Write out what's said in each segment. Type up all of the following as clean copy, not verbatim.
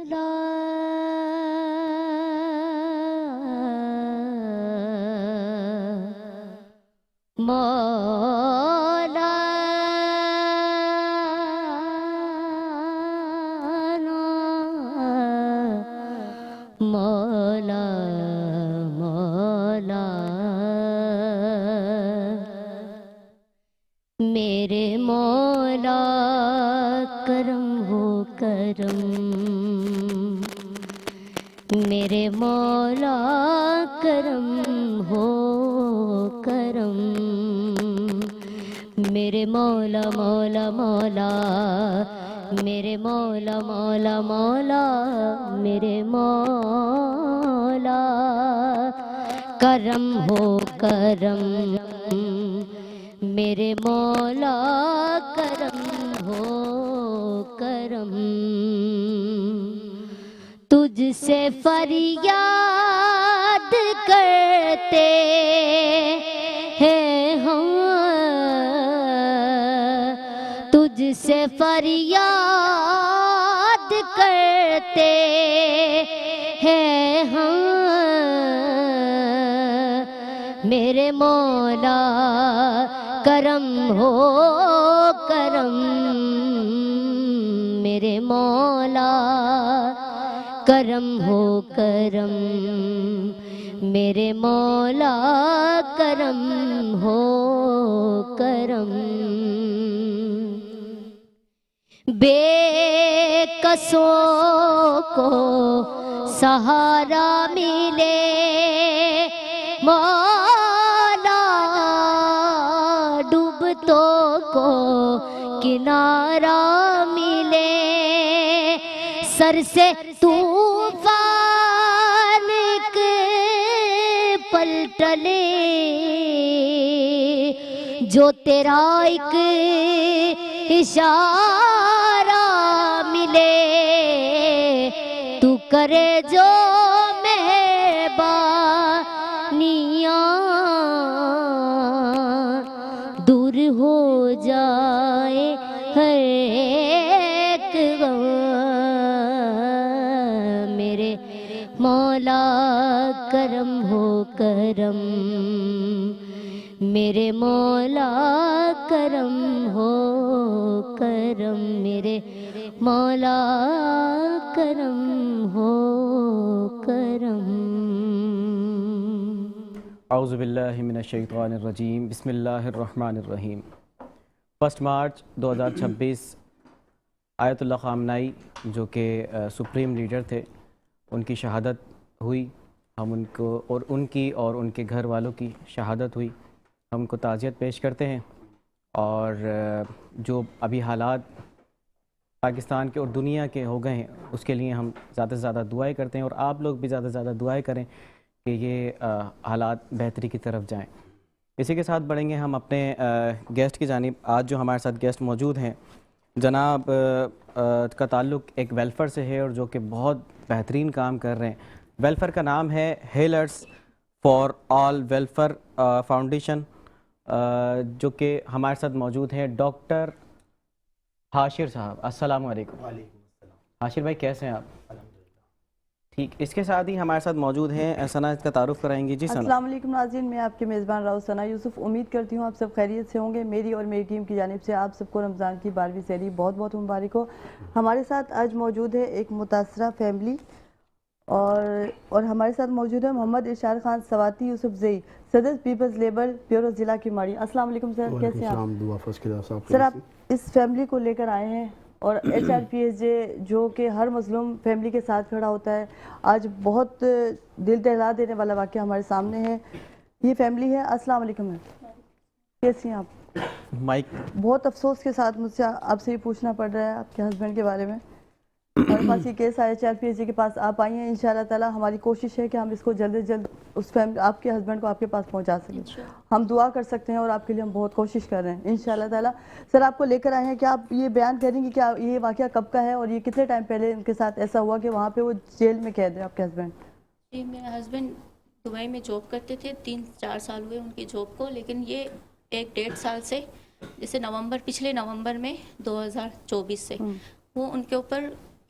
مولا مولا مولا میرے مولا کرم ہو کرم، میرے مولا کرم ہو کرم، میرے مولا مولا مولا، میرے مولا مولا مولا، میرے مولا کرم ہو کرم، میرے مولا کرم ہو کرم، تجھ سے فریاد کرتے ہیں ہم، تجھ سے فریاد کرتے ہیں ہم، میرے مولا کرم ہو کرم، میرے مولا کرم ہو کرم، میرے مولا کرم ہو کرم، بے کسوں کو سہارا ملے مولا، ڈوبتوں کو کنارہ ملے، سر سے طوفان کے پلٹلے، جو تیرا ایک اشارہ ملے، تو کرے جو مہربانیاں، دور ہو جائے ہر ایک غم، میرے مولا کرم ہو کرم، میرے مولا کرم ہو کرم، میرے مولا کرم ہو کرم۔ اعوذ باللہ من الشیطان الرجیم، بسم اللہ الرحمن الرحیم۔ 1 مارچ 2026 آیت اللہ خامنائی جو کہ سپریم لیڈر تھے، ان کی شہادت ہوئی، ہم ان کو اور ان کے گھر والوں کی شہادت ہوئی، ہم ان کو تعزیت پیش کرتے ہیں، اور جو ابھی حالات پاکستان کے اور دنیا کے ہو گئے ہیں اس کے لیے ہم زیادہ سے زیادہ دعائیں کرتے ہیں، اور آپ لوگ بھی زیادہ سے زیادہ دعائیں کریں کہ یہ حالات بہتری کی طرف جائیں۔ اسی کے ساتھ بڑھیں گے ہم اپنے گیسٹ کی جانب۔ آج جو ہمارے ساتھ گیسٹ موجود ہیں، جناب کا تعلق ایک ویلفیئر سے ہے، اور جو کہ بہت بہترین کام کر رہے ہیں۔ ویلفیئر کا نام ہے healers for all welfare foundation, جو کہ ہمارے ساتھ موجود ہیں ڈاکٹر حاشر صاحب۔ السلام علیکم۔ وعلیکم السلام۔ حاشر بھائی کیسے ہیں آپ؟ الحمدللہ۔ ٹھیک، اس کے ساتھ ہی ہمارے ساتھ موجود ہیں ثنا، اس کا تعارف کرائیں گی۔ جی ثنا۔ السلام علیکم ناظرین، میں آپ کے میزبان راؤ ثنا یوسف، امید کرتی ہوں آپ سب خیریت سے ہوں گے۔ میری اور میری ٹیم کی جانب سے آپ سب کو رمضان کی 12ویں سحری بہت بہت مبارک ہو۔ ہمارے ساتھ آج موجود ہے ایک متاثرہ فیملی، اور ہمارے ساتھ موجود ہے محمد ارشاد خان سواتی یوسف زئی، صدر پیپلز لیبر بیورو ضلع کی ماڑی۔ السلام علیکم سر، کیسے ہیں آپ؟ سر آپ اس فیملی کو لے کر آئے ہیں، اور HRPSJ جو کہ ہر مظلوم فیملی کے ساتھ کھڑا ہوتا ہے، آج بہت دل دہلا دینے والا واقعہ ہمارے سامنے ہے۔ یہ فیملی ہے۔ السلام علیکم میم، کیسی ہیں آپ؟ مائک۔ بہت افسوس کے ساتھ مجھ سے آپ سے یہ پوچھنا پڑ رہا ہے آپ کے ہسبینڈ کے بارے میں۔ ہمارے پاس یہ کیس آیا HRPSJ کے پاس، آپ آئی ہیں، انشاءاللہ تعالی ہماری کوشش ہے کہ ہم اس کو جلد از جلد اس فیملی آپ کے ہسبینڈ کو آپ کے پاس پہنچا سکیں۔ ہم دعا کر سکتے ہیں، اور آپ کے لیے ہم بہت کوشش کر رہے ہیں انشاءاللہ تعالی۔ سر آپ کو لے کر آئے ہیں، کیا آپ یہ بیان کریں گے کہ یہ واقعہ کب کا ہے، اور یہ کتنے ٹائم پہلے ان کے ساتھ ایسا ہوا کہ وہاں پہ وہ جیل میں قید ہے آپ کے ہسبینڈ؟ جی، میرے ہسبینڈ دبئی میں جاب کرتے تھے، 3-4 سال ہوئے ان کی جاب کو، لیکن یہ 1-1.5 سال سے، جیسے پچھلے نومبر میں 2024 سے وہ ان کے اوپر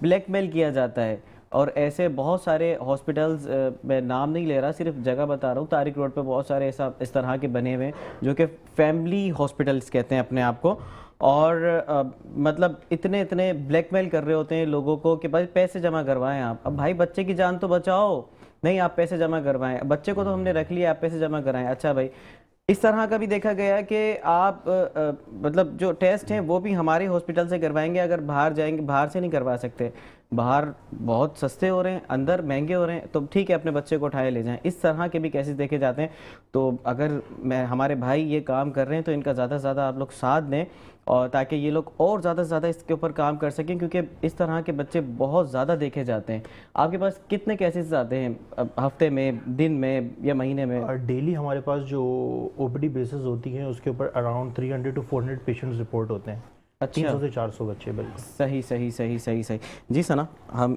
بلیک میل کیا جاتا ہے. اور ایسے بہت سارے ہاسپٹلز, میں نام نہیں لے رہا, صرف جگہ بتا رہا ہوں, طارق روڈ پہ بہت سارے اس طرح کے بنے ہوئے ہیں جو کہ فیملی ہاسپٹلز کہتے ہیں اپنے آپ کو, اور مطلب اتنے بلیک میل کر رہے ہوتے ہیں لوگوں کو کہ بھائی پیسے جمع کروائیں آپ. اب بھائی بچے کی جان تو بچاؤ, نہیں آپ پیسے جمع کروائیں, بچے کو تو ہم نے رکھ لیا, آپ پیسے جمع کرائیں. اچھا بھائی, اس طرح کا بھی دیکھا گیا کہ آپ مطلب جو ٹیسٹ ہیں وہ بھی ہمارے ہاسپٹل سے کروائیں گے, اگر باہر جائیں گے باہر سے نہیں کروا سکتے, باہر بہت سستے ہو رہے ہیں, اندر مہنگے ہو رہے ہیں, تو ٹھیک ہے اپنے بچے کو اٹھائے لے جائیں. اس طرح کے بھی کیسز دیکھے جاتے ہیں. تو اگر ہمارے بھائی یہ کام کر رہے ہیں تو ان کا زیادہ سے زیادہ آپ لوگ ساتھ دیں, اور تاکہ یہ لوگ اور زیادہ سے زیادہ اس کے اوپر کام کر سکیں, کیونکہ اس طرح کے بچے بہت زیادہ دیکھے جاتے ہیں. آپ کے پاس کتنے کیسز آتے ہیں ہفتے میں, دن میں یا مہینے میں؟ ڈیلی ہمارے پاس جو او پی ڈی بیسز ہوتی ہیں اس کے اوپر اراؤنڈ 300 to 400 پیشنٹس رپورٹ ہوتے ہیں. 300 سے 400 بچے بلکہ. صحیح. جی ثنا, ہم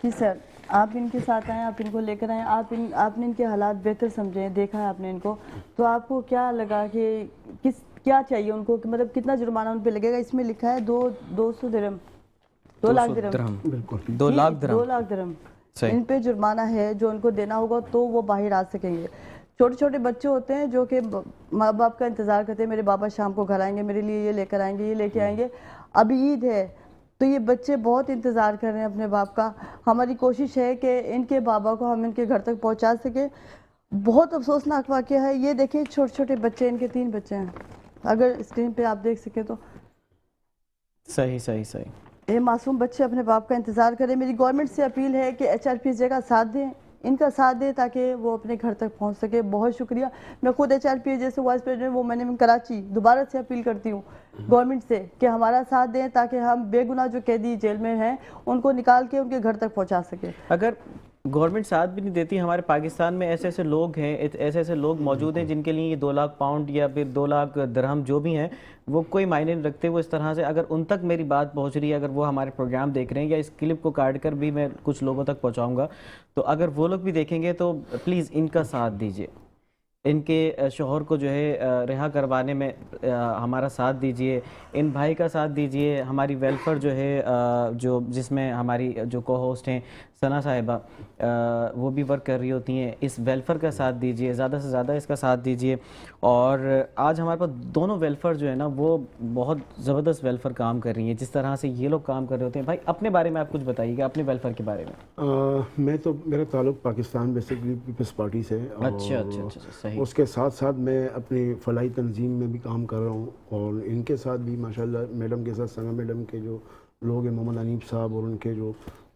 جی سر, آپ ان کے ساتھ آئیں, آپ ان کو لے کر آئیں, آپ نے ان کے حالات بہتر سمجھیں, دیکھا ہے آپ نے ان کو, تو آپ کو کیا لگا کہ کیا چاہیے ان کو, کہ مطلب کتنا جرمانہ ان پہ لگے گا؟ اس میں لکھا ہے 200 درہم, 2 لاکھ درہم. بالکل 2 لاکھ درہم. 2 لاکھ درہم ان پہ جرمانہ ہے جو ان کو دینا ہوگا, تو وہ باہر آ سکیں گے. چھوٹے بچے ہوتے ہیں جو کہ ماں باپ کا انتظار کرتے ہیں, میرے بابا شام کو گھر آئیں گے, میرے لیے یہ لے کر آئیں گے, یہ لے کے آئیں گے. ابھی عید ہے تو یہ بچے بہت انتظار کر رہے ہیں اپنے باپ کا. ہماری کوشش ہے کہ ان کے بابا کو ہم ان کے گھر تک پہنچا سکیں. بہت افسوسناک واقعہ ہے یہ, دیکھیں چھوٹے بچے, ان کے 3 بچے ہیں, اگر اسکرین پہ آپ دیکھ سکیں تو. صحیح. یہ معصوم بچے اپنے باپ کا انتظار کریں. میری گورنمنٹ سے اپیل ہے کہ ایچ آر پی جگہ ساتھ دیں, ان کا ساتھ دیں تاکہ وہ اپنے گھر تک پہنچ سکے. بہت شکریہ. میں خود ایچ آر پی جیسے وائس پریزیڈنٹ وومن کراچی دوبارہ سے اپیل کرتی ہوں گورنمنٹ سے کہ ہمارا ساتھ دیں تاکہ ہم بے گناہ جو قیدی جیل میں ہیں ان کو نکال کے ان کے گھر تک پہنچا سکے. اگر گورنمنٹ ساتھ بھی نہیں دیتی, ہمارے پاکستان میں ایسے لوگ ہیں, ایسے لوگ موجود ہیں جن کے لیے یہ 2 لاکھ پاؤنڈ یا پھر 2 لاکھ درہم جو بھی ہیں وہ کوئی معنی نہیں رکھتے. وہ اس طرح سے اگر ان تک میری بات پہنچ رہی ہے, اگر وہ ہمارے پروگرام دیکھ رہے ہیں, یا اس کلپ کو کاٹ کر بھی میں کچھ لوگوں تک پہنچاؤں گا, تو اگر وہ لوگ بھی دیکھیں گے تو پلیز ان کا ساتھ دیجیے, ان کے شوہر کو جو ہے رہا کروانے میں ہمارا ساتھ دیجیے, ان بھائی کا ساتھ دیجیے. ہماری ویلفیئر جو ہے جس میں ہماری جو کو ہوسٹ ہیں ثنا صاحبہ, وہ بھی ورک کر رہی ہوتی ہیں, اس ویلفیئر کا ساتھ دیجیے, زیادہ سے زیادہ اس کا ساتھ دیجیے. اور آج ہمارے پاس دونوں ویلفیئر جو ہے نا وہ بہت زبردست ویلفیئر کام کر رہی ہیں, جس طرح سے یہ لوگ کام کر رہے ہوتے ہیں. بھائی اپنے بارے میں آپ کچھ بتائیے گا, اپنے ویلفیئر کے بارے میں. میں تو میرا تعلق پاکستان بیسکلی پیپلز پارٹی سے. اچھا صحیح. اس کے ساتھ میں اپنی فلاحی تنظیم میں بھی کام کر رہا ہوں, اور ان کے ساتھ بھی ماشاءاللہ میڈم کے ساتھ, ثنا میڈم کے جو لوگ ہیں, محمد انیب صاحب, اور ان کے جو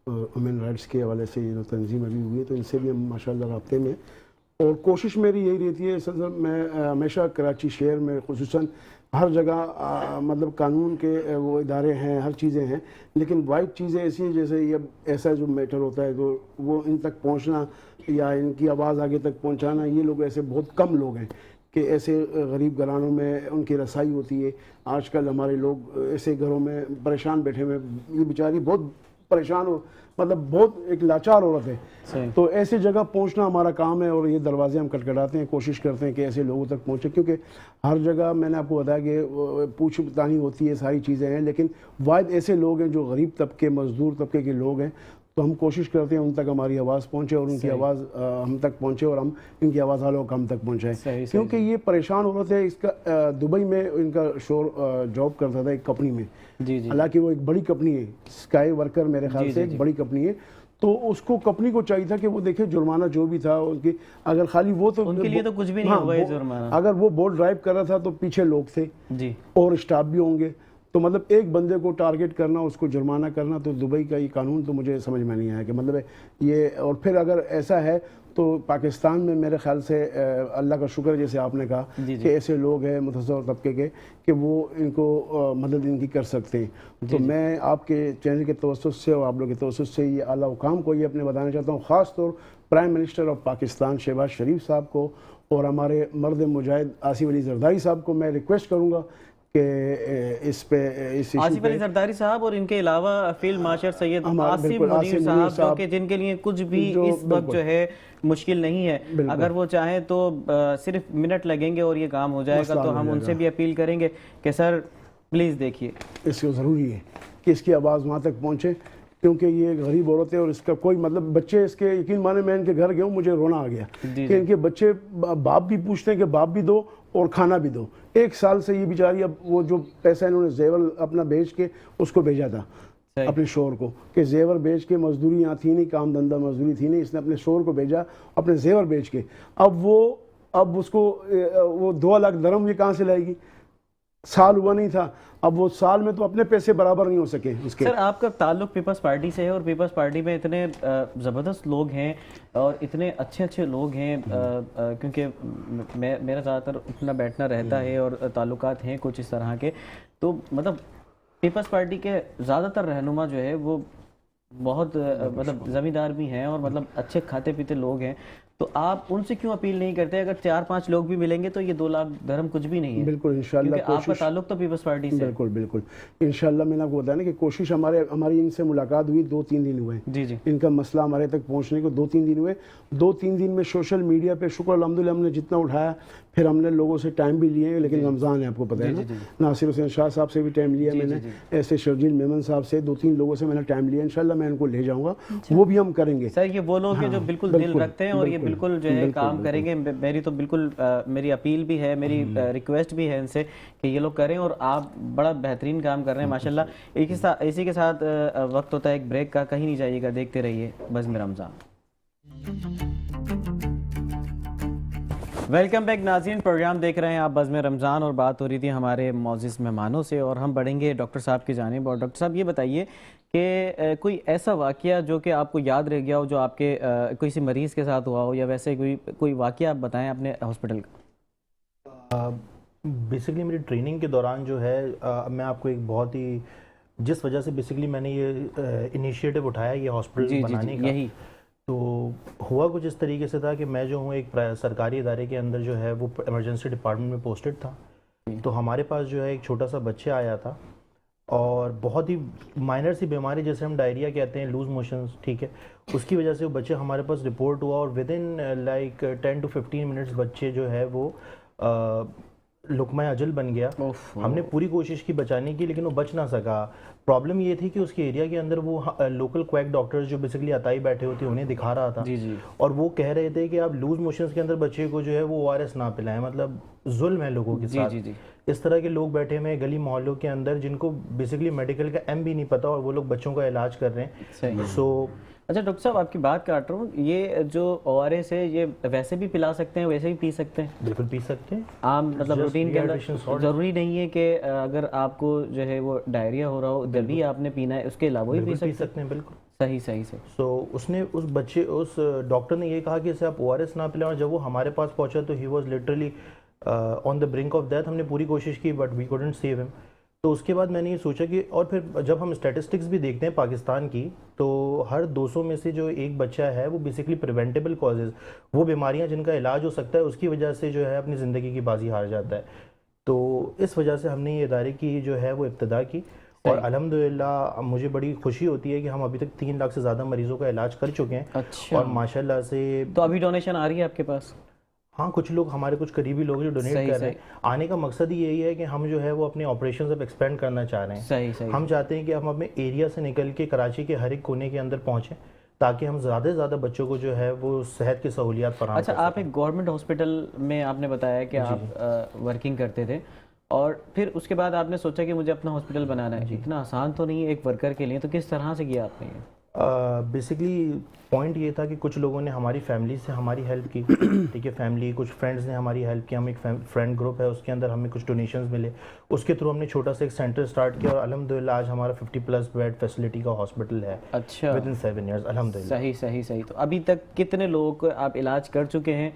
ویمن رائٹس کے حوالے سے یہ تنظیم ابھی ہوئی ہے, تو ان سے بھی ہم ماشاءاللہ رابطے میں. اور کوشش میری یہی رہتی ہے سر, میں ہمیشہ کراچی شہر میں خصوصاً ہر جگہ مطلب قانون کے وہ ادارے ہیں, ہر چیزیں ہیں, لیکن وائٹ چیزیں ایسی ہیں جیسے یہ ایسا جو میٹر ہوتا ہے تو وہ ان تک پہنچنا یا ان کی آواز آگے تک پہنچانا, یہ لوگ ایسے بہت کم لوگ ہیں کہ ایسے غریب گھرانوں میں ان کی رسائی ہوتی ہے. آج کل ہمارے لوگ ایسے گھروں میں پریشان بیٹھے ہوئے, یہ بیچاری بہت پریشان ہو, مطلب بہت ایک لاچار عورت ہے, تو ایسی جگہ پہنچنا ہمارا کام ہے, اور یہ دروازے ہم کٹکھٹاتے ہیں, کوشش کرتے ہیں کہ ایسے لوگوں تک پہنچے, کیونکہ ہر جگہ میں نے آپ کو بتایا کہ پوچھ بتانی ہوتی ہے, ساری چیزیں ہیں, لیکن واحد ایسے لوگ ہیں جو غریب طبقے, مزدور طبقے کے لوگ ہیں, تو ہم کوشش کرتے ہیں ان تک ہماری آواز پہنچے, اور ان کی آواز ہم تک پہنچے, اور ہم ان کی آواز والوں کو ہم تک پہنچائیں, کیونکہ یہ پریشان عورت ہے. اس کا دبئی میں ان کا شوہر جاب کرتا تھا ایک کمپنی میں, حالانکہ وہ ایک بڑی کمپنی ہے, اسکائی ورکر میرے خیال سے ایک بڑی کمپنی ہے, تو اس کو کمپنی کو چاہیے تھا کہ وہ دیکھے جرمانہ جو بھی تھا ان کی, اگر خالی وہ تو ان کے لیے تو کچھ بھی نہیں ہوگا یہ جرمانہ, اگر وہ بوٹ ڈرائیو کر رہا تھا تو پیچھے لوگ تھے اور اسٹاف بھی ہوں گے, تو مطلب ایک بندے کو ٹارگٹ کرنا, اس کو جرمانہ کرنا, تو دبئی کا یہ قانون تو مجھے سمجھ میں نہیں آیا کہ مطلب یہ. اور پھر اگر ایسا ہے تو پاکستان میں میرے خیال سے اللہ کا شکر جیسے آپ نے کہا کہ ایسے لوگ ہیں متاثر طبقے کے کہ وہ ان کو مدد ان کی کر سکتے ہیں. تو میں آپ کے چینل کے توسط سے اور آپ لوگ کے توسط سے یہ اعلیٰ حکام کو یہ اپنے بتانا چاہتا ہوں, خاص طور prime minister of Pakistan Shehbaz Sharif صاحب کو, اور ہمارے مرد مجاہد آصف علی زرداری صاحب کو میں ریکویسٹ کروں گا کہ اس پہ آصف علی زرداری صاحب, اور ان کے علاوہ فیلڈ مارشل سید آصف منیر صاحب, جو کہ جن کے لیے کچھ بھی اس وقت جو ہے مشکل نہیں ہے, اگر وہ چاہیں تو صرف منٹ لگیں گے اور یہ کام ہو جائے گا. تو ہم ان سے بھی اپیل کریں گے کہ سر پلیز دیکھیے, اس کو ضروری ہے. کہ اس کی آواز وہاں تک پہنچے، کیونکہ یہ ایک غریب عورت ہے اور اس کا کوئی مطلب بچے اس کے یقین مانے میں ان کے گھر گیا ہوں مجھے رونا آ گیا کہ ان کے بچے باپ بھی پوچھتے ہیں کہ باپ بھی دو اور کھانا بھی دو. 1 سال سے یہ بیچاری اب وہ جو پیسہ انہوں نے زیور اپنا بیچ کے اس کو بھیجا تھا اپنے شوہر کو کہ زیور بیچ کے، مزدوری یہاں تھی نہیں، کام دھندہ مزدوری تھی نہیں، اس نے اپنے شوہر کو بھیجا اپنے زیور بیچ کے. اب اس کو وہ 2 لاکھ درہم یہ کہاں سے لائے گی؟ سال ہوا نہیں تھا، اب وہ سال میں تو اپنے پیسے برابر نہیں ہو سکے اس کے. سر آپ کا تعلق پیپلز پارٹی سے ہے اور پیپلز پارٹی میں اتنے زبردست لوگ ہیں اور اتنے اچھے لوگ ہیں، کیونکہ میرا زیادہ تر اٹھنا بیٹھنا رہتا ہے اور تعلقات ہیں کچھ اس طرح کے، تو مطلب پیپلز پارٹی کے زیادہ تر رہنما جو ہے وہ بہت مطلب زمیندار بھی ہیں اور مطلب اچھے کھاتے پیتے لوگ ہیں، تو آپ ان سے کیوں اپیل نہیں کرتے؟ اگر 4-5 لوگ بھی ملیں گے تو یہ 2 لاکھ درہم کچھ بھی نہیں ہے. بالکل انشاءاللہ کیونکہ آپ کا تعلق تو پیپلز پارٹی سے. بالکل انشاءاللہ میں نے آپ کو بتایا نا کہ کوشش ہماری ان سے ملاقات ہوئی 2-3 دن ہوئے. جی ان کا مسئلہ ہمارے تک پہنچنے کو 2-3 دن ہوئے. 2-3 دن میں سوشل میڈیا پہ شکر الحمدللہ ہم نے جتنا اٹھایا، پھر ہم نے لوگوں سے ٹائم بھی لیے، لیکن رمضان ہے آپ کو پتہ ہے نا، ناصر حسین شاہ صاحب سے بھی ٹائم لیا میں نے، ایسے شرجیل میمن صاحب سے 2-3 لوگوں سے میں نے ٹائم لیا. انشاءاللہ میں ان کو لے جاؤں گا، وہ بھی ہم کریں گے. سر یہ وہ لوگ ہیں جو بالکل دل رکھتے ہیں اور یہ بالکل جو ہے کام کریں گے. میری تو بالکل میری اپیل بھی ہے، میری ریکویسٹ بھی ہے ان سے کہ یہ لوگ کریں، اور آپ بڑا بہترین کام کر رہے ہیں ماشاءاللہ. اسی کے ساتھ وقت ہوتا ہے ایک بریک کا، کہیں نہیں جائیے گا، دیکھتے رہیے بزم رمضان. ویلکم بیک ناظرین، پروگرام دیکھ رہے ہیں آپ بزم رمضان، اور بات ہو رہی تھی ہمارے معزز مہمانوں سے، اور ہم بڑھیں گے ڈاکٹر صاحب کی جانب. اور ڈاکٹر صاحب یہ بتائیے کہ کوئی ایسا واقعہ جو کہ آپ کو یاد رہ گیا ہو، جو آپ کے کسی مریض کے ساتھ ہوا ہو، یا ویسے کوئی واقعہ آپ بتائیں اپنے ہاسپٹل کا. بیسکلی میری ٹریننگ کے دوران جو ہے میں آپ کو ایک بہت ہی جس وجہ سے بیسکلی میں نے یہ انیشیٹو اٹھایا یہ ہاسپٹل بنانے کا، یہی تو ہوا کچھ اس طریقے سے تھا کہ میں جو ہوں ایک سرکاری ادارے کے اندر جو ہے وہ ایمرجنسی ڈپارٹمنٹ میں پوسٹڈ تھا. تو ہمارے پاس جو ہے ایک چھوٹا سا بچہ آیا تھا اور بہت ہی مائنر سی بیماری جیسے ہم ڈائریا کہتے ہیں، لوز موشنز، ٹھیک ہے، اس کی وجہ سے وہ بچہ ہمارے پاس رپورٹ ہوا، اور with in like 10 to 15 minutes بچے جو ہے وہ لقمہ اجل بن گیا. ہم نے پوری کوشش کی بچانے کی، لیکن وہ بچ نہ سکا. پرابلم یہ تھی کہ اس کے ایریا کے اندر وہ لوکل کویک ڈاکٹرز جو بیسکلی عطائی بیٹھے ہوتے ہیں انہیں دکھا رہا تھا، اور وہ کہہ رہے تھے کہ آپ لوز موشنز کے اندر بچے کو جو ہے وہ ORS نہ پلائیں، مطلب ظلم ہے لوگوں کے ساتھ. اس طرح کے لوگ بیٹھے ہوئے گلی محلوں کے اندر جن کو بیسکلی میڈیکل کا ایم بھی نہیں پتا، اور وہ لوگ بچوں کا علاج کر رہے ہیں. سو اچھا ڈاکٹر صاحب آپ کی بات کاٹ رہا ہوں، یہ جو ORS ہے یہ ویسے بھی پلا سکتے ہیں، ویسے بھی پی سکتے ہیں؟ بالکل پی سکتے ہیں، عام مطلب روٹین کے اندر. ضروری نہیں ہے کہ اگر آپ کو جو ہے وہ ڈائریا ہو رہا ہو جبھی آپ نے پینا ہے، اس کے علاوہ بھی پی سکتے ہیں. بالکل صحیح سے. سو اس ڈاکٹر نے یہ کہا کہ اسے آپ ORS نہ پلائیں، اور جب وہ ہمارے پاس پہنچا تو he was literally on the brink of death. ہم نے پوری کوشش کی بٹ وی کوڈنٹ سیو ہم. تو اس کے بعد میں نے یہ سوچا کہ، اور پھر جب ہم اسٹیٹسٹکس بھی دیکھتے ہیں پاکستان کی، تو ہر 200 میں سے جو ایک بچہ ہے وہ بیسکلی پریونٹیبل کازز، وہ بیماریاں جن کا علاج ہو سکتا ہے، اس کی وجہ سے جو ہے اپنی زندگی کی بازی ہار جاتا ہے. تو اس وجہ سے ہم نے یہ ادارے کی جو ہے وہ ابتدا کی، اور الحمدللہ مجھے بڑی خوشی ہوتی ہے کہ ہم ابھی تک 3 لاکھ سے زیادہ مریضوں کا علاج کر چکے ہیں. اور ماشاءاللہ سے تو ابھی ڈونیشن آ رہی ہے آپ کے پاس؟ ہاں، کچھ لوگ ہمارے کچھ قریبی لوگ جو ڈونیٹ کر رہے ہیں. آنے کا مقصد یہی ہے کہ ہم جو ہے وہ اپنے آپریشنز اب ایکسپینڈ کرنا چاہ رہے ہیں. ہم چاہتے ہیں کہ ہم اپنے ایریا سے نکل کے کراچی کے ہر ایک کونے کے اندر پہنچیں، تاکہ ہم زیادہ سے زیادہ بچوں کو جو ہے وہ صحت کی سہولیات فراہم کر سکیں. اچھا، آپ ایک گورنمنٹ ہاسپٹل میں آپ نے بتایا کہ آپ ورکنگ کرتے تھے، اور پھر اس کے بعد آپ نے سوچا کہ مجھے اپنا ہاسپٹل بنانا ہے. اتنا آسان تو نہیں ہے ایک ورکر کے لیے، تو کس طرح سے کیا آپ نے یہ؟ بیسکلی پوائنٹ یہ تھا کہ کچھ لوگوں نے ہماری فیملی سے ہماری ہیلپ کی، ٹھیک ہے، فیملی، کچھ فرینڈز نے ہماری ہیلپ کی. ہم ایک فرینڈ گروپ ہے، اس کے اندر ہمیں کچھ ڈونیشنز ملے، اس کے تھرو ہم نے چھوٹا سا ایک سینٹر سٹارٹ کیا، اور الحمدللہ آج ہمارا 50+ بیڈ فیسلٹی کا ہاسپٹل ہے. اچھا، ود ان 7 ایئرز الحمدللہ. صحیح. تو ابھی تک کتنے لوگوں کو آپ علاج کر چکے ہیں،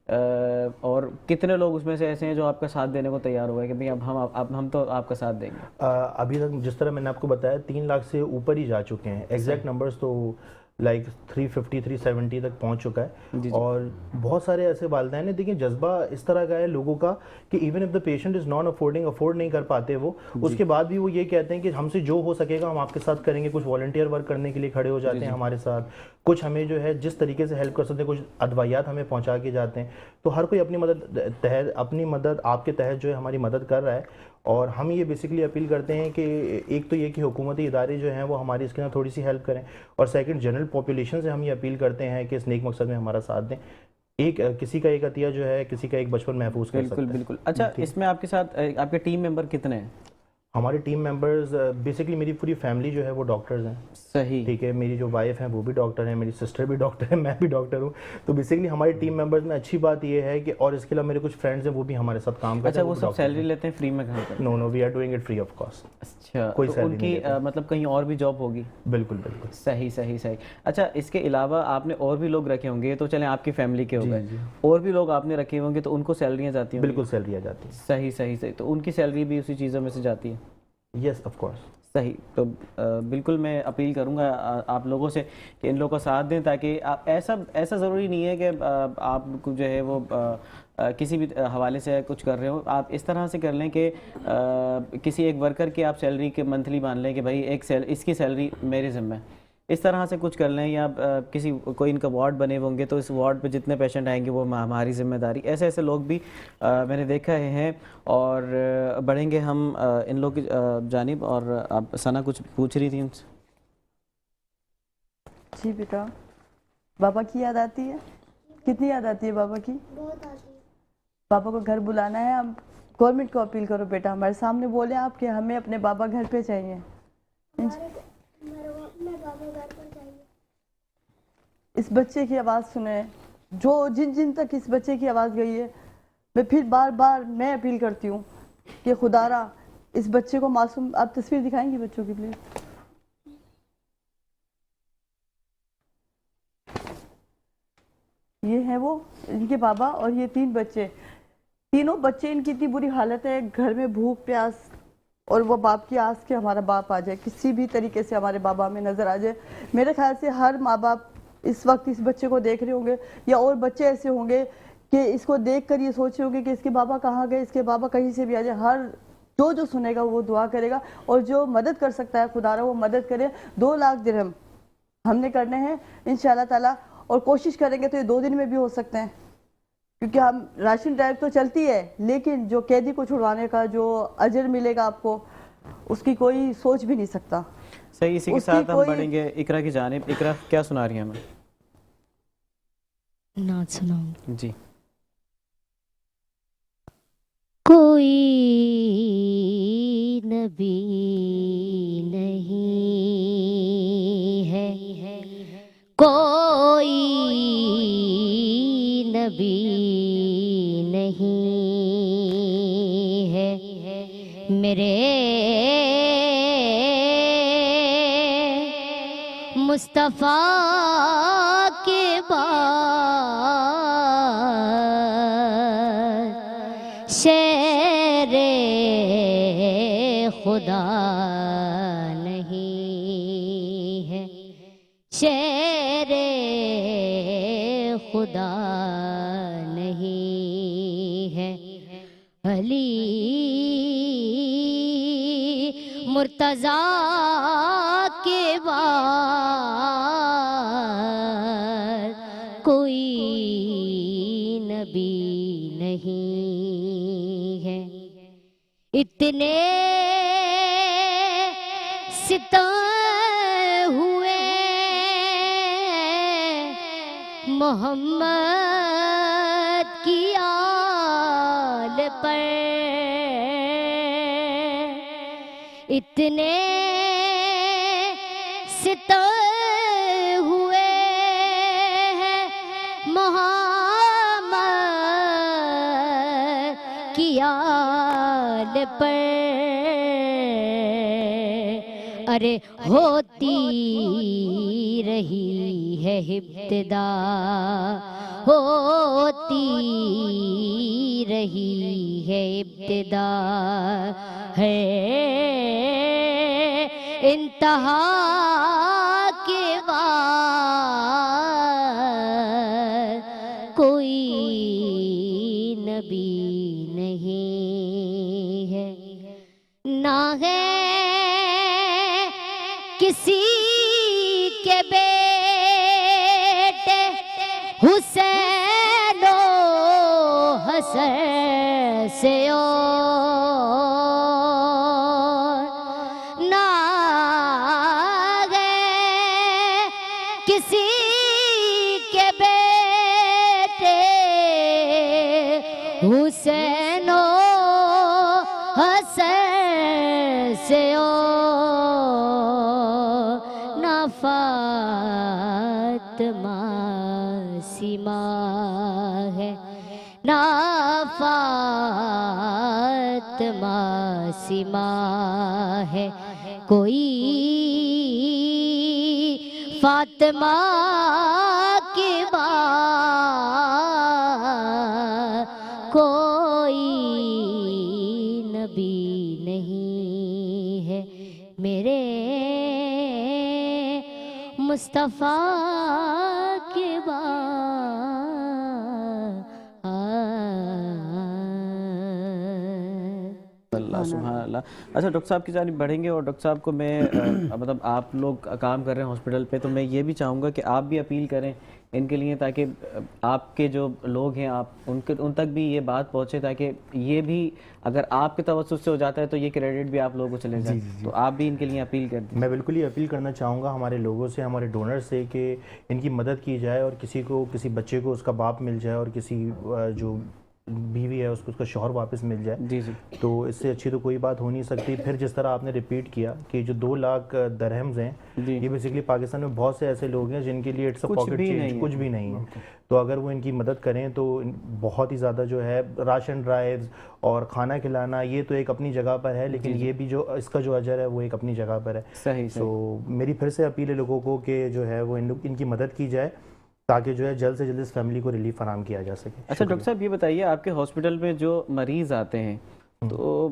اور کتنے لوگ اس میں سے ایسے ہیں جو آپ کا ساتھ دینے کو تیار ہوئے کہ بھئی اب ہم تو آپ کا ساتھ دیں گے؟ ابھی تک جس طرح میں نے آپ کو بتایا 3 لاکھ سے اوپر ہی جا چکے ہیں. ایگزیکٹ نمبرز تو لائک 350 370 تک پہنچ چکا ہے. اور بہت سارے ایسے والدین ہیں، دیکھیں جذبہ اس طرح کا ہے لوگوں کا کہ even if the patient is naan afford نہیں کر پاتے وہ، اس کے بعد بھی وہ یہ کہتے ہیں کہ ہم سے جو ہو سکے گا ہم آپ کے ساتھ کریں گے. کچھ والنٹیئر ورک کرنے کے لیے کھڑے ہو جاتے ہیں ہمارے ساتھ، کچھ ہمیں جو ہے جس طریقے سے ہیلپ کر سکتے ہیں، کچھ ادویات ہمیں پہنچا کے جاتے ہیں. تو ہر کوئی اپنی مدد آپ کے تحت جو ہے ہماری مدد کر رہا ہے. اور ہم یہ بیسکلی اپیل کرتے ہیں کہ ایک تو یہ کہ حکومتی ادارے جو ہیں وہ ہماری اس کے اندر تھوڑی سی ہیلپ کریں, اور سیکنڈ جنرل پاپولیشن سے ہم یہ اپیل کرتے ہیں کہ اس نیک مقصد میں ہمارا ساتھ دیں. کسی کا ایک عطیہ جو ہے کسی کا ایک بچپن محفوظ کر سکتا ہے. بالکل. اچھا, اس میں آپ کے ساتھ آپ کے ٹیم ممبر کتنے ہیں؟ ہمارے ٹیم ممبرز بیسکلی میری پوری فیملی جو ہے وہ ڈاکٹرز ہیں. صحیح. ٹھیک ہے, میری جو وائف ہیں وہ بھی ڈاکٹر ہیں, میری سسٹر بھی ڈاکٹر ہے, میں بھی ڈاکٹر ہوں. تو بیسکلی ہماری ٹیم ممبرز میں اچھی بات یہ ہے کہ, اور اس کے علاوہ میرے کچھ فرینڈز ہیں وہ بھی ہمارے ساتھ کام کرتے ہیں. اچھا, وہ سب سیلری لیتے ہیں فری میں گھر پر؟ No we are doing it free of cost. اچھا, کوئی تو سیلری ان کی نہیں لیتے. مطلب کہیں اور بھی جاب ہوگی؟ بالکل بالکل. صحیح. اچھا, اس کے علاوہ آپ نے اور بھی لوگ رکھے ہوں گے, تو چلیں آپ کی فیملی کے ہو گئے, اور بھی لوگ آپ نے رکھے ہوں گے تو ان کو سیلریاں جاتی ہیں؟ بالکل سیلری آ جاتی ہے. صحیح. تو ان کی سیلری بھی اسی چیزوں میں سے جاتی ہے؟ Yes of course. صحیح. تو بالکل میں اپیل کروں گا آپ لوگوں سے کہ ان لوگوں کا ساتھ دیں, تاکہ ایسا ضروری نہیں ہے کہ آپ کو جو ہے وہ کسی بھی حوالے سے کچھ کر رہے ہو. آپ اس طرح سے کر لیں کہ کسی ایک ورکر کی آپ سیلری کے منتھلی مان لیں کہ بھائی اس کی سیلری میرے ذمہ ہے, اس طرح سے کچھ کر لیں. یا کوئی ان کا وارڈ بنے ہوئے ہوں گے تو اس وارڈ پہ جتنے پیشنٹ آئیں گے وہ ہماری ذمہ داری. ایسے لوگ بھی میں نے دیکھا ہیں, اور بڑھیں گے ہم ان لوگ کی جانب. اور آپ ثنا کچھ پوچھ رہی تھی ان سے؟ جی بیٹا, بابا کی یاد آتی ہے؟ کتنی یاد آتی ہے بابا کی؟ بہت آتی ہے. بابا کو گھر بلانا ہے. اب گورنمنٹ کو اپیل کرو بیٹا, ہمارے سامنے بولیں آپ کہ ہمیں اپنے بابا گھر پہ چاہیے. اس بچے کی آواز سنیں, جن تک اس بچے کی آواز گئی ہے, میں پھر بار میں اپیل کرتی ہوں کہ خدا را اس بچے کو معصوم. آپ تصویر دکھائیں گی بچوں کی پلیز؟ یہ ہیں وہ ان کے بابا, اور یہ 3 بچے, تینوں بچے ان کی اتنی بری حالت ہے, گھر میں بھوک پیاس, اور وہ باپ کی آس کہ ہمارا باپ آ جائے, کسی بھی طریقے سے ہمارے بابا میں نظر آ جائے. میرے خیال سے ہر ماں باپ اس وقت اس بچے کو دیکھ رہے ہوں گے, یا اور بچے ایسے ہوں گے کہ اس کو دیکھ کر یہ سوچ رہے ہوں گے کہ اس کے بابا کہاں گئے, اس کے بابا کہیں سے بھی آ جائے. ہر جو سنے گا وہ دعا کرے گا, اور جو مدد کر سکتا ہے خدا را وہ مدد کرے. 2 لاکھ درہم ہم نے کرنے ہیں انشاءاللہ تعالی, اور کوشش کریں گے تو یہ 2 دن میں بھی ہو سکتے ہیں, کیونکہ ہم راشن ڈرائیو تو چلتی ہے, لیکن جو قیدی کو چھڑوانے کا جو اجر ملے گا آپ کو, اس کی کوئی سوچ بھی نہیں سکتا. صحیح. اسی کے ساتھ ہم بڑھیں گے اقرا کی جانب. اقرا کیا سنا رہی ہیں ہمیں؟ نعت سناؤں جی. کوئی نبی نہیں ہے, کوئی نبی نہیں ہے میرے مصطفیٰ کے بعد. شیر خدا نہیں ہے, شیر خدا نہیں ہے. علی مرتضیٰ کے بعد کوئی نبی نہیں ہے. اتنے ستم ہوئے محمد کی آل پر, اتنے ستم ہوئے ہیں محمد کی آل پر. ارے ہوتی رہی ہے ابتدا, ہوتی رہی ہے ابتدا, ہے انتہا کے بعد کوئی نبی نہیں ہے. نہ ہے کسی کے بیٹے حسین و حسن سے اور حسین و حسین سے او نہ فاطمہ سیما ہے، نہ فاطمہ سیما ہے، کوئی فاطمہ کے بعد کوئی نبی نہیں ہے، میرے مصطفیٰ کے بعد اللہ سبحان اللہ۔ اچھا ڈاکٹر صاحب کی جانب بڑھیں گے، اور ڈاکٹر صاحب کو میں مطلب آپ لوگ کام کر رہے ہیں ہاسپٹل پہ، تو میں یہ بھی چاہوں گا کہ آپ بھی اپیل کریں ان کے لیے، تاکہ آپ کے جو لوگ ہیں آپ ان تک بھی یہ بات پہنچے، تاکہ یہ بھی اگر آپ کے توسط سے ہو جاتا ہے تو یہ کریڈٹ بھی آپ لوگوں کو چلے جائے، تو آپ بھی ان کے لیے اپیل کر دیں۔ میں بالکل یہ اپیل کرنا چاہوں گا ہمارے لوگوں سے، ہمارے ڈونر سے، کہ ان کی مدد کی جائے، اور کسی بچے کو اس کا باپ مل جائے، اور کسی جو بیوی ہے اس کو اس کا شوہر واپس مل جائے، جی جی تو اس سے اچھی تو کوئی بات ہو نہیں سکتی۔ پھر جس طرح آپ نے ریپیٹ کیا کہ جو 2 لاکھ درہمز ہیں، جی یہ بیسیکلی پاکستان میں بہت سے ایسے لوگ ہیں جن کے لیے اٹس اے پاکٹ چینج کچھ بھی نہیں ہے، تو اگر وہ ان کی مدد کریں تو بہت ہی زیادہ جو ہے راشن ڈرائیوز اور کھانا کھلانا، یہ تو ایک اپنی جگہ پر ہے، لیکن یہ بھی جو اس کا جو اجر ہے وہ ایک اپنی جگہ پر ہے۔ صحیح تو میری پھر سے اپیل ہے لوگوں کو کہ جو ہے وہ ان کی مدد کی جائے، تاکہ جو ہے جلد سے جلد اس فیملی کو ریلیف فراہم کیا جا سکے۔ اچھا ڈاکٹر صاحب یہ بتائیے، آپ کے ہاسپٹل میں جو مریض آتے ہیں تو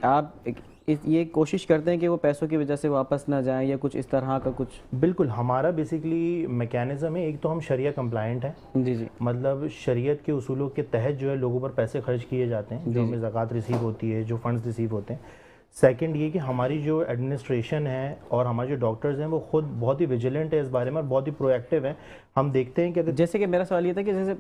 آپ یہ کوشش کرتے ہیں کہ وہ پیسوں کی وجہ سے واپس نہ جائیں، یا کچھ اس طرح کا کچھ؟ بالکل، ہمارا بیسیکلی میکینزم ہے، ایک تو ہم شریعہ کمپلائنٹ ہیں، جی جی مطلب شریعت کے اصولوں کے تحت جو ہے لوگوں پر پیسے خرچ کیے جاتے ہیں، جو ہمیں زکوٰۃ ریسیو ہوتی ہے، جو فنڈز ریسیو ہوتے ہیں۔ سیکنڈ یہ کہ ہماری جو ایڈمنسٹریشن ہے اور ہمارے جو ڈاکٹرز ہیں وہ خود بہت ہی ویجیلنٹ ہے اس بارے میں، اور بہت ہی پرو ایکٹیو ہیں۔ ہم دیکھتے ہیں کہ اگر جیسے کہ میرا سوال یہ تھا کہ جیسے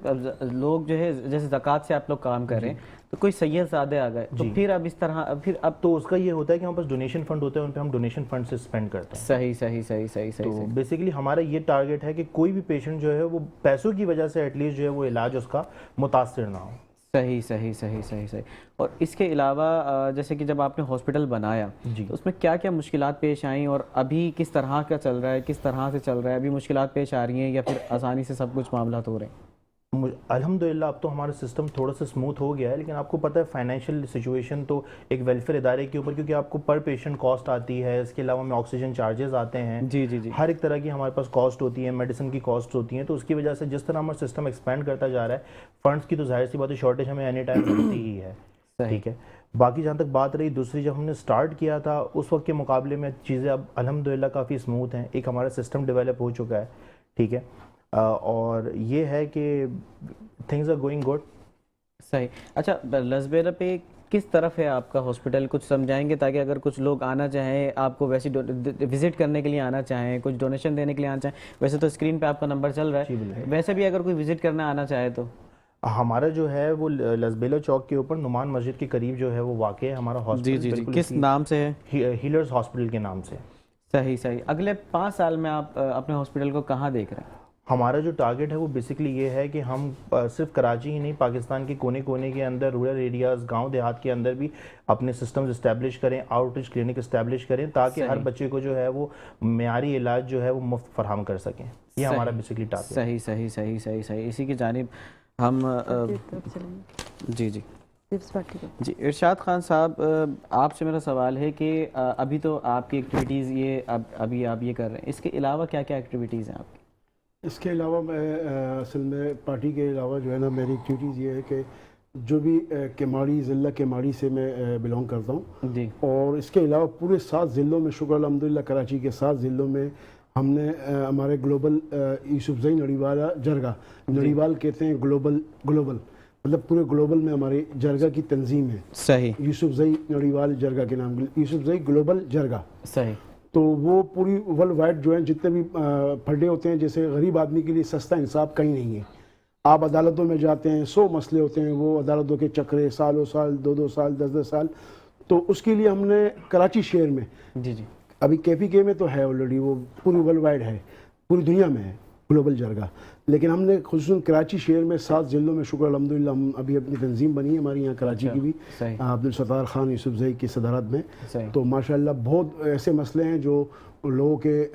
لوگ جو ہے جیسے زکوٰۃ سے آپ لوگ کام کر رہے ہیں، تو کوئی سید زادے آ گئے تو پھر اب اس طرح اب تو اس کا یہ ہوتا ہے کہ ہمارے پاس ڈونیشن فنڈ ہوتے ہیں، ان پہ ہم ڈونیشن فنڈ سے اسپینڈ کرتے ہیں۔ صحیح صحیح صحیح صحیح تو صحیح بیسیکلی ہمارا یہ ٹارگیٹ ہے کہ کوئی بھی پیشنٹ جو ہے وہ پیسوں کی وجہ سے ایٹ لیسٹ جو ہے وہ علاج اس کا متاثر نہ ہو۔ صحیح صحیح صحیح صحیح صحیح۔ اور اس کے علاوہ جیسے کہ جب آپ نے ہاسپٹل بنایا تو اس میں کیا کیا مشکلات پیش آئیں، اور ابھی کس طرح کا چل رہا ہے، کس طرح سے چل رہا ہے؟ ابھی مشکلات پیش آ رہی ہیں یا پھر آسانی سے سب کچھ معاملات ہو رہے ہیں؟ الحمدللہ اب تو ہمارا سسٹم تھوڑا سا اسموتھ ہو گیا ہے، لیکن آپ کو پتہ ہے فائنینشیل سچویشن تو ایک ویلفیئر ادارے کے اوپر، کیونکہ آپ کو پر پیشنٹ کاسٹ آتی ہے، اس کے علاوہ میں آکسیجن چارجز آتے ہیں، جی جی جی ہر ایک طرح کی ہمارے پاس کاسٹ ہوتی ہے، میڈیسن کی کاسٹ ہوتی ہیں، تو اس کی وجہ سے جس طرح ہمارا سسٹم ایکسپینڈ کرتا جا رہا ہے، فنڈس کی تو ظاہر سی بات ہے شارٹیج ہمیں اینی ٹائم ملتی ہی ہے، ٹھیک ہے۔ باقی جہاں تک بات رہی دوسری، جب ہم نے سٹارٹ کیا تھا اس وقت کے مقابلے میں چیزیں اب الحمدللہ کافی اسموتھ ہیں، ایک ہمارا سسٹم ڈیولپ ہو چکا ہے، ٹھیک ہے، اور یہ ہے کہ تھنگز آر گوئنگ گڈ۔ صحیح۔ اچھا لسبیرا پہ کس طرف ہے آپ کا ہاسپٹل، کچھ سمجھائیں گے تاکہ اگر کچھ لوگ آنا چاہیں، آپ کو ویسی وزٹ کرنے کے لیے آنا چاہیں، کچھ ڈونیشن دینے کے لیے آنا چاہیں؟ ویسے تو اسکرین پہ آپ کا نمبر چل رہا ہے، ویسے بھی اگر کوئی وزٹ کرنا آنا چاہے تو؟ ہمارا جو ہے وہ لسبیلا چوک کے اوپر نعمان مسجد کے قریب جو ہے وہ واقع ہے ہمارا ہاسپٹل۔ جی جی جی، کس نام سے ہے؟ ہیلرز ہاسپٹل کے نام سے۔ صحیح صحیح۔ اگلے 5 سال میں آپ اپنے ہاسپٹل کو کہاں دیکھ رہے ہیں؟ ہمارا جو ٹارگٹ ہے وہ بیسیکلی یہ ہے کہ ہم صرف کراچی ہی نہیں، پاکستان کے کونے کونے کے اندر، رورل ایریاز، گاؤں دیہات کے اندر بھی اپنے سسٹمز اسٹیبلش کریں، آؤٹ ریچ کلینک اسٹیبلش کریں، تاکہ ہر بچے کو جو ہے وہ معیاری علاج جو ہے وہ مفت فراہم کر سکیں۔ یہ ہمارا بیسیکلی ٹارگٹ ہے۔ صحیح صحیح صحیح صحیح صحیح۔ اسی کی جانب ہم جی جی جی ارشاد خان صاحب، آپ سے میرا سوال ہے کہ ابھی تو آپ کی ایکٹیویٹیز یہ ابھی آپ یہ کر رہے ہیں، اس کے علاوہ کیا کیا ایکٹیویٹیز ہیں آپ کی؟ اس کے علاوہ میں اصل میں پارٹی کے علاوہ جو ہے نا میری ایکٹیویٹیز یہ ہے کہ جو بھی کیماڑی ضلع کیماڑی سے میں بلانگ کرتا ہوں جی، اور اس کے علاوہ پورے 7 ضلعوں میں شکر الحمدللہ کراچی کے 7 ضلعوں میں ہم نے ہمارے گلوبل یوسفزئی نڑیوالا جرگہ، نڑیوال کہتے ہیں گلوبل مطلب پورے گلوبل میں ہماری جرگہ کی تنظیم ہے، صحیح، یوسفزئی نڑیوال جرگہ کے نام، یوسفزئی گلوبل جرگہ۔ صحیح۔ تو وہ پوری ورلڈ وائڈ جو ہیں جتنے بھی پھڈے ہوتے ہیں، جیسے غریب آدمی کے لیے سستا انصاف کہیں نہیں ہے۔ آپ عدالتوں میں جاتے ہیں، 100 مسئلے ہوتے ہیں، وہ عدالتوں کے چکرے سالوں سال، 2 سال، 10 سال، تو اس کے لیے ہم نے کراچی شہر میں، جی جی، ابھی KPK میں تو ہے آلریڈی، وہ پوری ورلڈ وائڈ ہے، پوری دنیا میں ہے، گلوبل جرگہ. لیکن ہم نے خصوصاً کراچی شہر میں 7 ضلعوں میں شکر الحمدللہ ہم ابھی اپنی تنظیم بنی ہے ہماری یہاں کراچی کی بھی صحیح. عبدالستار خان یوسف زئی کی صدارت میں. صحیح. تو ماشاءاللہ بہت ایسے مسئلے ہیں جو لوگوں کے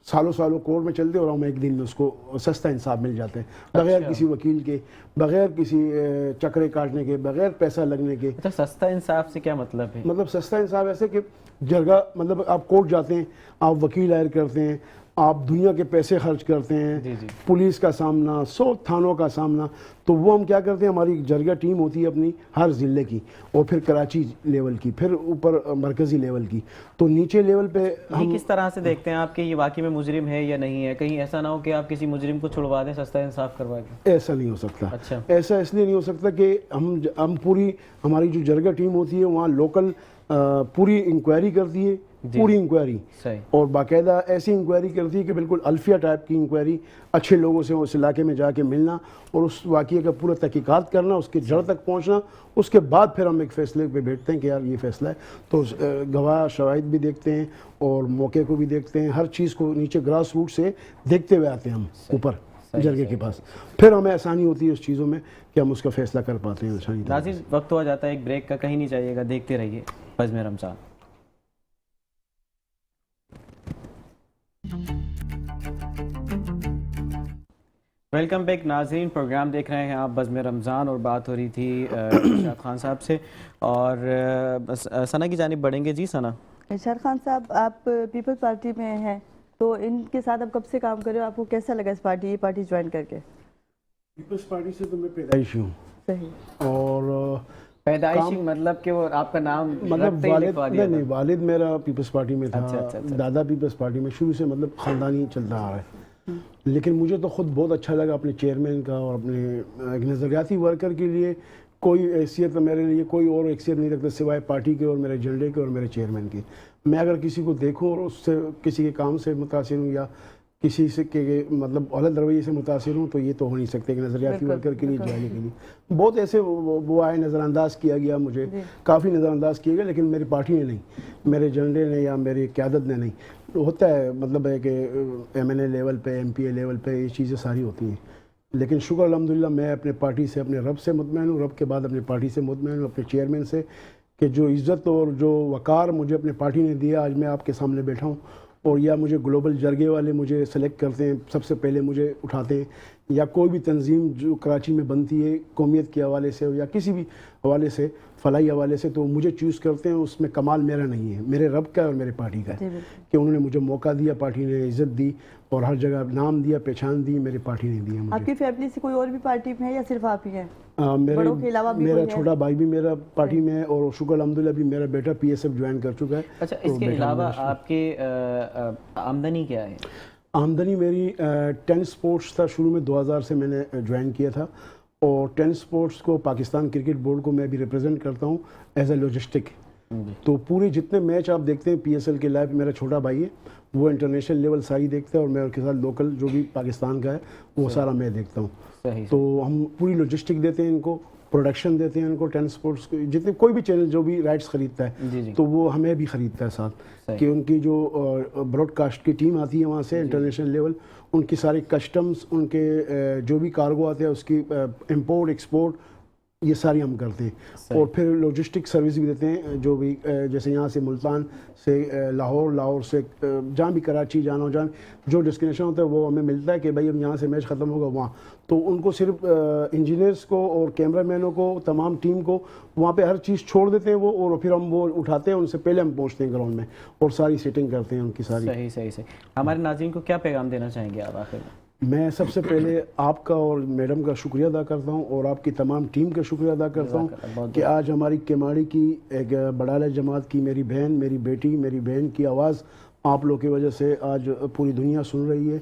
سالوں سالوں کورٹ میں چلتے اور ہم ایک دن میں اس کو سستا انصاف مل جاتے ہیں بغیر کسی وکیل کے, بغیر کسی چکرے کاٹنے کے, بغیر پیسہ لگنے کے. اچھا, سستا انصاف سے کیا مطلب ہے؟ مطلب سستا انصاف ایسے کہ جرگہ, مطلب آپ کورٹ جاتے ہیں, آپ وکیل ہائر کرتے ہیں, آپ دنیا کے پیسے خرچ کرتے ہیں, جی جی. پولیس کا سامنا, 100 تھانوں کا سامنا. تو وہ ہم کیا کرتے ہیں, ہماری جرگہ ٹیم ہوتی ہے اپنی ہر ضلع کی, اور پھر کراچی لیول کی, پھر اوپر مرکزی لیول کی. تو نیچے لیول پہ یہ کس طرح سے دیکھتے ہیں آپ کہ یہ واقعی میں مجرم ہے یا نہیں ہے؟ کہیں ایسا نہ ہو کہ آپ کسی مجرم کو چھڑوا دیں سستا انصاف کروا کے. ایسا نہیں ہو سکتا. اچھا. ایسا اس لیے نہیں ہو سکتا کہ ہم پوری ہماری جو جرگہ ٹیم ہوتی ہے وہاں لوکل پوری انکوائری کرتی ہے, پوری انکوائری, صحیح. اور باقاعدہ ایسی انکوائری کرتی ہے کہ بالکل الفیہ ٹائپ کی انکوائری, اچھے لوگوں سے اس علاقے میں جا کے ملنا اور اس واقعے کا پورا تحقیقات کرنا, اس کی جڑ تک پہنچنا. اس کے بعد پھر ہم ایک فیصلے پہ بیٹھتے ہیں کہ یار یہ فیصلہ ہے. تو گواہ شواہد بھی دیکھتے ہیں اور موقع کو بھی دیکھتے ہیں, ہر چیز کو نیچے گراس روٹ سے دیکھتے ہوئے آتے ہیں ہم اوپر جرگے کے پاس. پھر ہمیں آسانی ہوتی ہے اس چیزوں میں کہ ہم اس کا فیصلہ کر پاتے ہیں آسانی. ناظرین, وقت ہو جاتا ہے ایک بریک کا, کہیں نہیں جائیے گا, دیکھتے رہیے بزم رمضان. ویلکم بیک ناظرین, پروگرام دیکھ رہے ہیں آپ بزم رمضان, اور بات ہو رہی تھی ارشاد خان صاحب سے. اور ثنا کی جانب بڑھیں گے. جی ثنا. ارشاد خان صاحب, آپ پیپلز پارٹی میں ہیں, تو ان کے ساتھ آپ کب سے کام کر رہے ہو, آپ کو کیسا لگا اس پارٹی, یہ پارٹی جوائن کر کے؟ پیپلز پارٹی سے تو میں پیدائشی ہوں. صحیح. اور پیدائشی مطلب کہ وہ آپ کا نام مطلب نہیں, والد میرا پیپلز پارٹی میں تھا, دادا پیپلز پارٹی میں شروع سے مطلب خاندانی چلتا آ رہا ہے. لیکن مجھے تو خود بہت اچھا لگا اپنے چیئرمین کا, اور اپنے ایک نظریاتی ورکر کے لیے کوئی حیثیت میرے لیے کوئی اور حیثیت نہیں رکھتا سوائے پارٹی کے اور میرے جھنڈے کے اور میرے چیئرمین کی. میں اگر کسی کو دیکھوں اور اس سے کسی کے کام سے متاثر ہوں یا کسی سے کہ مطلب غلط رویے سے متاثر ہوں, تو یہ تو ہو نہیں سکتے. ایک نظریاتی ورکر کے لیے جانے کے لیے بہت ایسے وہ آئے, نظر انداز کیا گیا مجھے, کافی نظر انداز کیا گیا, لیکن میری پارٹی نے نہیں, میرے جھنڈے نے یا میری قیادت نے نہیں. ہوتا ہے مطلب ہے کہ ایم این اے لیول پہ, ایم پی اے لیول پہ یہ چیزیں ساری ہوتی ہیں. لیکن شکر الحمدللہ میں اپنے پارٹی سے, اپنے رب سے مطمئن ہوں, رب کے بعد اپنے پارٹی سے مطمئن ہوں, اپنے چیئرمین سے, کہ جو عزت اور جو وقار مجھے اپنے پارٹی نے دیا, آج میں آپ کے سامنے بیٹھا ہوں. اور یا مجھے گلوبل جرگے والے مجھے سلیکٹ کرتے ہیں, سب سے پہلے مجھے اٹھاتے ہیں, یا کوئی بھی تنظیم جو کراچی میں بنتی ہے قومیت کے حوالے سے یا کسی بھی حوالے سے, فلاحی حوالے سے, تو مجھے چوز کرتے ہیں. اس میں کمال میرا نہیں ہے, میرے رب کا اور میرے پارٹی کا ہے کہ انہوں نے مجھے موقع دیا, پارٹی نے عزت دی اور ہر جگہ نام دیا, پہچان دی, میری پارٹی نے دیا مجھے. آپ کی فیملی سے کوئی اور بھی پارٹی میں ہے یا صرف آپ ہی ہیں؟ میرا چھوٹا بھائی بھی میرا پارٹی میں ہے, اور شکر الحمدللہ بھی میرا بیٹا پی ایس ایف جوائن کر چکا ہے. اچھا, اس کے علاوہ آپ کی آمدنی کیا ہے؟ آمدنی میری ٹینس سپورٹس تھا, شروع میں 2000 سے میں نے جوائن کیا تھا, اور ٹینس سپورٹس کو پاکستان کرکٹ بورڈ کو میں بھی ریپرزینٹ کرتا ہوں ایز اے لاجسٹک. تو پورے جتنے میچ آپ دیکھتے ہیں پی ایس ایل کے لائیو, میرا چھوٹا بھائی ہے, وہ انٹرنیشنل لیول ساری دیکھتا ہے, اور میرے کے ساتھ لوکل جو بھی پاکستان کا ہے وہ سارا میں دیکھتا ہوں. تو ہم پوری لاجسٹک دیتے ہیں ان کو, پروڈکشن دیتے ہیں ان کو, ٹینس سپورٹس کو جتنے کوئی بھی چینل جو بھی رائٹس خریدتا ہے تو وہ ہمیں بھی خریدتا ہے ساتھ, کہ ان کی جو براڈ کاسٹ کی ٹیم آتی ہے وہاں سے انٹرنیشنل لیول, ان کی ساری کسٹمز, ان کے جو بھی کارگو آتے ہیں اس کی امپورٹ ایکسپورٹ, یہ ساری ہم کرتے ہیں. اور پھر لاجسٹک سروس بھی دیتے ہیں, جو بھی جیسے یہاں سے ملتان سے لاہور, لاہور سے جہاں بھی کراچی جانا ہو, جہاں جو ڈیسٹینیشن ہوتا ہے وہ ہمیں ملتا ہے کہ بھائی اب یہاں سے میچ ختم ہوگا وہاں, تو ان کو صرف انجینئرس کو اور کیمرہ مینوں کو, تمام ٹیم کو وہاں پہ ہر چیز چھوڑ دیتے ہیں وہ, اور پھر ہم وہ اٹھاتے ہیں, ان سے پہلے ہم پہنچتے ہیں گراؤنڈ میں اور ساری سیٹنگ کرتے ہیں ان کی ساری. صحیح. ہمارے ناظرین کو کیا پیغام دینا چاہیں گے آپ آخر میں؟ میں سب سے پہلے آپ کا اور میڈم کا شکریہ ادا کرتا ہوں, اور آپ کی تمام ٹیم کا شکریہ ادا کرتا ہوں کہ آج ہماری کیماڑی کی ایک بڑالہ جماعت کی میری بہن, میری بیٹی, میری بہن کی آواز آپ لوگوں کی وجہ سے آج پوری دنیا سن رہی ہے,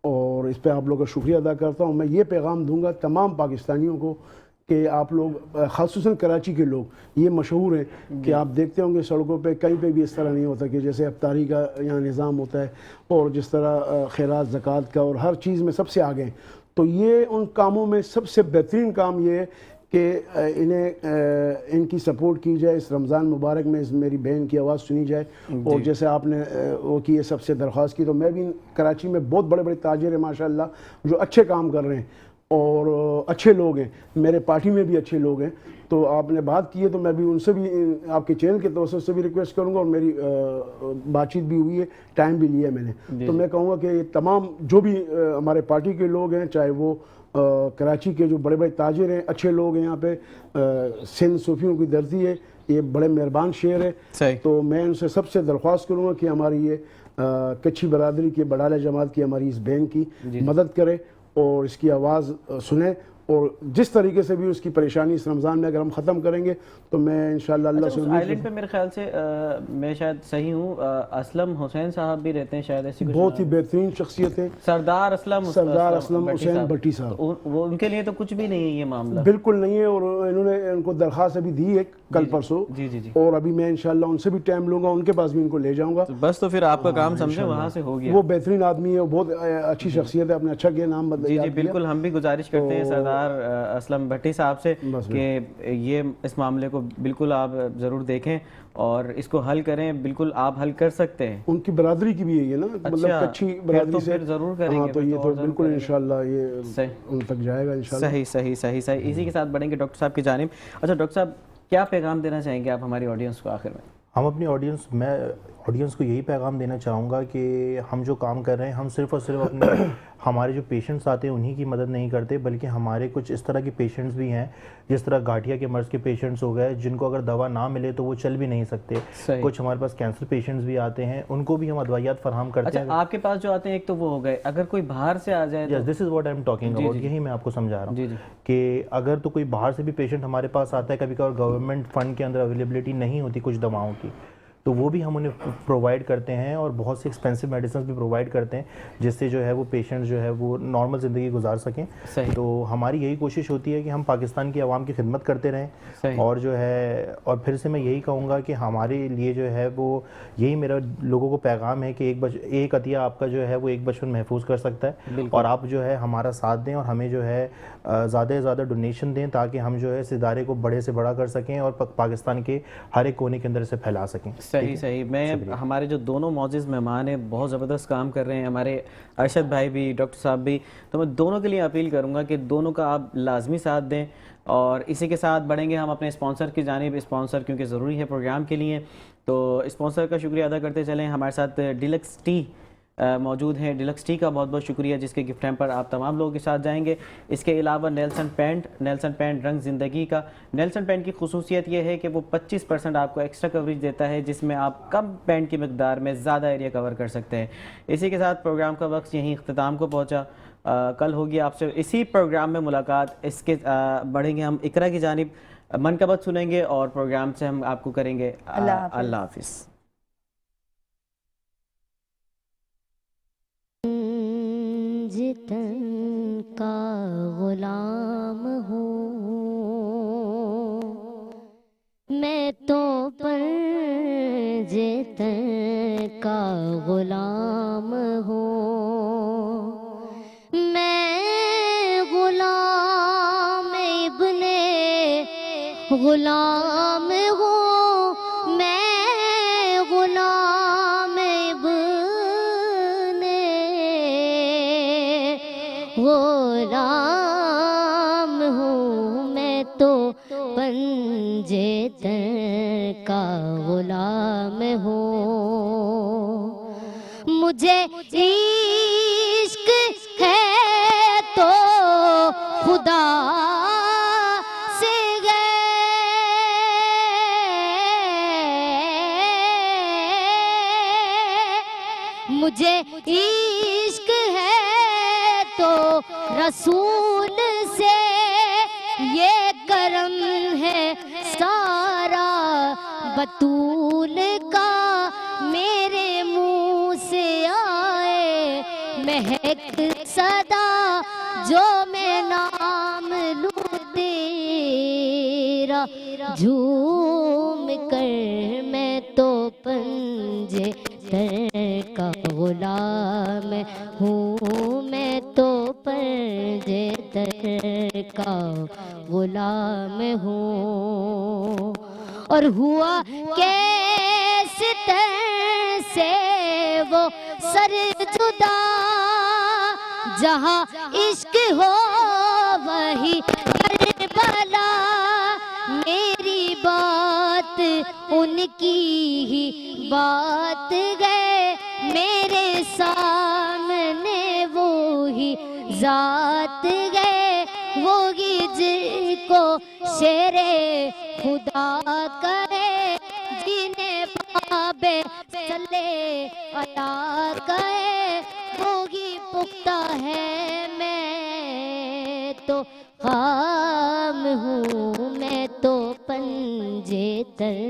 اور اس پہ آپ لوگوں کا شکریہ ادا کرتا ہوں. میں یہ پیغام دوں گا تمام پاکستانیوں کو کہ آپ لوگ, خصوصاً کراچی کے لوگ, یہ مشہور ہیں کہ آپ دیکھتے ہوں گے سڑکوں پہ کہیں پہ بھی اس طرح نہیں ہوتا کہ جیسے افطاری کا یہاں نظام ہوتا ہے, اور جس طرح خیرات, زکوٰۃ کا, اور ہر چیز میں سب سے آگے ہیں. تو یہ ان کاموں میں سب سے بہترین کام یہ ہے کہ انہیں ان کی سپورٹ کی جائے، اس رمضان مبارک میں اس میری بہن کی آواز سنی جائے. اور جیسے آپ نے وہ کی ہے سب سے درخواست کی، تو میں بھی کراچی میں بہت بڑے بڑے تاجر ہیں ماشاءاللہ جو اچھے کام کر رہے ہیں اور اچھے لوگ ہیں، میرے پارٹی میں بھی اچھے لوگ ہیں. تو آپ نے بات کی ہے تو میں بھی ان سے بھی آپ کے چینل کے توسط سے بھی ریکویسٹ کروں گا، اور میری بات چیت بھی ہوئی ہے، ٹائم بھی لیا ہے میں نے. تو میں کہوں گا کہ یہ تمام جو بھی ہمارے پارٹی کے لوگ ہیں، چاہے وہ کراچی کے جو بڑے بڑے تاجر ہیں، اچھے لوگ ہیں، یہاں پہ سندھ صوفیوں کی دھرتی ہے، یہ بڑے مہربان شہر ہے. صحیح. تو میں ان سے سب سے درخواست کروں گا کہ ہماری یہ کچھی برادری کے بڑالہ جماعت کی ہماری اس بہن کی مدد کرے اور اس کی آواز سنیں، اور جس طریقے سے بھی اس کی پریشانی اس رمضان میں اگر ہم ختم کریں گے تو میں انشاءاللہ اللہ سے امید آئیلینڈ پہ میرے خیال سے میں شاید صحیح ہوں، اسلم حسین صاحب بھی رہتے ہیں شاید، ایسی کچھ بہت ہی بہترین شخصیت ہے سردار اسلم حسین بٹی صاحب. وہ ان کے لیے تو کچھ بھی نہیں ہے یہ معاملہ. بالکل نہیں ہے، اور انہوں نے ان کو درخواست ابھی دی ہے کل پرسوں، اور ابھی میں انشاءاللہ ان سے بھی ٹائم لوں گا، ان کے پاس بھی ان کو لے جاؤں گا. بس تو پھر آپ کا کام سمجھیں وہاں سے ہو گیا. وہ بہترین آدمی ہے، بہت اچھی شخصیت ہے، اپنے اچھا کیا نام بدل. جی بالکل، ہم بھی گزارش کرتے ہیں سردار اسلم بھٹی صاحب سے کہ یہ اس معاملے کو بالکل آپ ضرور دیکھیں اور اس کو حل کریں. بالکل آپ حل کر سکتے ہیں. ان کی برادری کی بھی ہے یہ نا، مطلب کچھی برادری سے ضرور کریں گے. تو یہ تو بالکل انشاءاللہ یہ ان تک جائے گا انشاءاللہ. صحیح. اسی کے ساتھ بڑھیں گے ڈاکٹر صاحب کی جانب. اچھا ڈاکٹر صاحب، کیا پیغام دینا چاہیں گے آپ ہماری آڈینس کو آخر میں؟ ہم اپنی آڈینس کو یہی پیغام دینا چاہوں گا کہ ہم جو کام کر رہے ہیں، ہم صرف اور صرف اپنے ہمارے جو پیشنٹس آتے ہیں انہی کی مدد نہیں کرتے، بلکہ ہمارے کچھ اس طرح کے پیشنٹس بھی ہیں جس طرح گاٹھیا کے مرض کے پیشنٹس ہو گئے، جن کو اگر دوا نہ ملے تو وہ چل بھی نہیں سکتے. کچھ ہمارے پاس کینسر پیشنٹس بھی آتے ہیں، ان کو بھی ہم ادویات فراہم کرتے ہیں. آپ کے پاس جو آتے ہیں ایک تو وہ ہو گئے، اگر کوئی باہر سے آ جائے Yes, this is what I'm talking about. یہی میں آپ کو سمجھا رہا ہوں کہ اگر تو کوئی باہر سے بھی پیشنٹ ہمارے پاس آتا ہے، کبھی کبھار گورنمنٹ فنڈ کے اندر اویلیبلٹی نہیں ہوتی کچھ دواؤں کی، تو وہ بھی ہم انہیں پرووائڈ کرتے ہیں، اور بہت سی ایکسپینسو میڈیسنز بھی پرووائڈ کرتے ہیں جس سے جو ہے وہ پیشنٹس جو ہے وہ نارمل زندگی گزار سکیں. تو ہماری یہی کوشش ہوتی ہے کہ ہم پاکستان کی عوام کی خدمت کرتے رہیں. اور جو ہے، اور پھر سے میں یہی کہوں گا کہ ہمارے لیے جو ہے وہ یہی میرا لوگوں کو پیغام ہے کہ ایک عطیہ آپ کا جو ہے وہ ایک بچپن محفوظ کر سکتا ہے. اور آپ جو ہے ہمارا ساتھ دیں اور ہمیں جو ہے زیادہ سے زیادہ ڈونیشن دیں تاکہ ہم جو ہے اس ادارے کو بڑے سے بڑا کر سکیں اور پاکستان کے ہر ایک کونے کے اندر اسے پھیلا سکیں. صحیح. میں ہمارے جو دونوں معزز مہمان ہیں بہت زبردست کام کر رہے ہیں، ہمارے ارشد بھائی بھی، ڈاکٹر صاحب بھی، تو میں دونوں کے لیے اپیل کروں گا کہ دونوں کا آپ لازمی ساتھ دیں. اور اسی کے ساتھ بڑھیں گے ہم اپنے اسپانسر کی جانب. اسپانسر کیونکہ ضروری ہے پروگرام کے لیے، تو اسپانسر کا شکریہ ادا کرتے چلیں. ہمارے ساتھ ڈیلکس ٹی موجود ہیں. ڈیلکس ٹی کا بہت بہت شکریہ جس کے گفٹ ہیمپر آپ تمام لوگوں کے ساتھ جائیں گے. اس کے علاوہ نیلسن پینٹ رنگ زندگی کا. نیلسن پینٹ کی خصوصیت یہ ہے کہ وہ 25% آپ کو ایکسٹرا کوریج دیتا ہے، جس میں آپ کم پینٹ کی مقدار میں زیادہ ایریا کور کر سکتے ہیں. اسی کے ساتھ پروگرام کا وقت یہیں اختتام کو پہنچا. کل ہوگی آپ سے اسی پروگرام میں ملاقات. اس کے بڑھیں گے ہم اقرا کی جانب، منقبت سنیں گے اور پروگرام سے ہم آپ کو کریں گے اللہ حافظ. جتن کا غلام ہوں میں تو پر جتن کا غلام ہوں. میں غلام ابن غلام ہوں. میں غلام ابن غلام ہوں. میں تو پنجے تن کا غلام ہوں. مجھے عشق ہے تو خدا سے مجھے عشق ہے تو رسول سے یہ کرم ہے سارا بطول کا. میرے منہ سے آئے مہک صدا جو میں نام لوں تیرا جھوم کر. میں تو پنجے تن کا غلام ہوں. میں تو پنجے تر کا غلام ہوں، اور ہوا کیسے تر سے وہ سر جدا، جہاں عشق ہو وہی کربلا، میری بات ان کی ہی بات گئے، میرے سامنے وہی ذات گئے، وہی جن کو شیر خدا کہے، جنہیں بابے صلی عطا کہے، وہی پختہ ہے، میں تو خام ہوں، میں تو پنجے تر